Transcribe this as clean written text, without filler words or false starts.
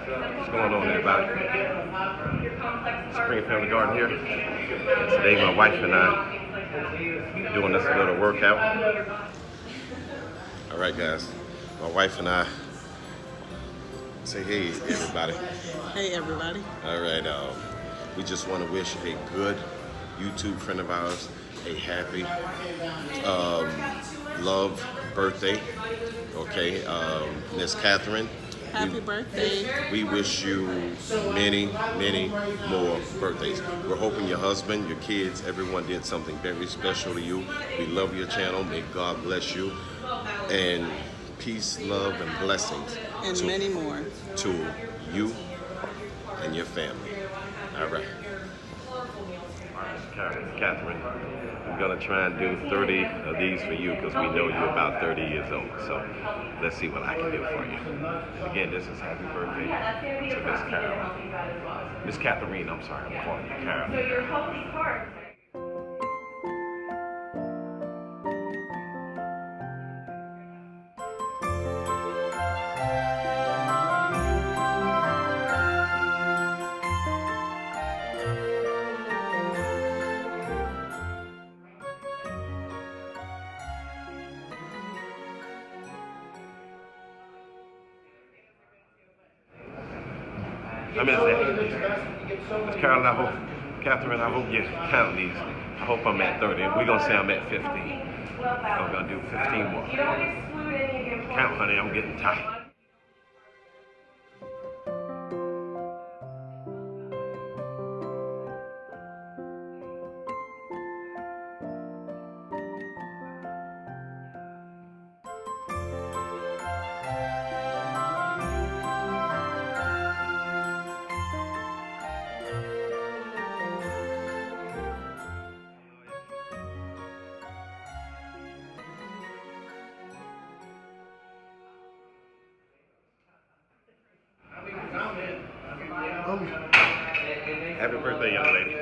What's going on, everybody? Spring Family Garden here. And today, my wife and I doing this little workout. All right, guys. My wife and I say, "Hey, everybody." Hey, everybody. All right. We just want to wish a good YouTube friend of ours a happy love birthday. Okay, Miss Catherine. Happy birthday. We wish you many, many more birthdays. We're hoping your husband, your kids, everyone did something very special to you. We love your channel. May God bless you. And peace, love, and blessings. And many more. To you and your family. All right. Catherine, we're going to try and do 30 of these for you because we know you're about 30 years old. So let's see what I can do for you. And again, this is happy birthday to Miss Carol. Miss Catherine, I'm sorry, I'm calling you Carol. So your healthy heart. Miss Carolyn, Catherine, I hope you count these. I hope I'm at 30. We're going to say I'm at 15. I'm going to do 15 more. Count, honey, I'm getting tired. Happy birthday, young lady.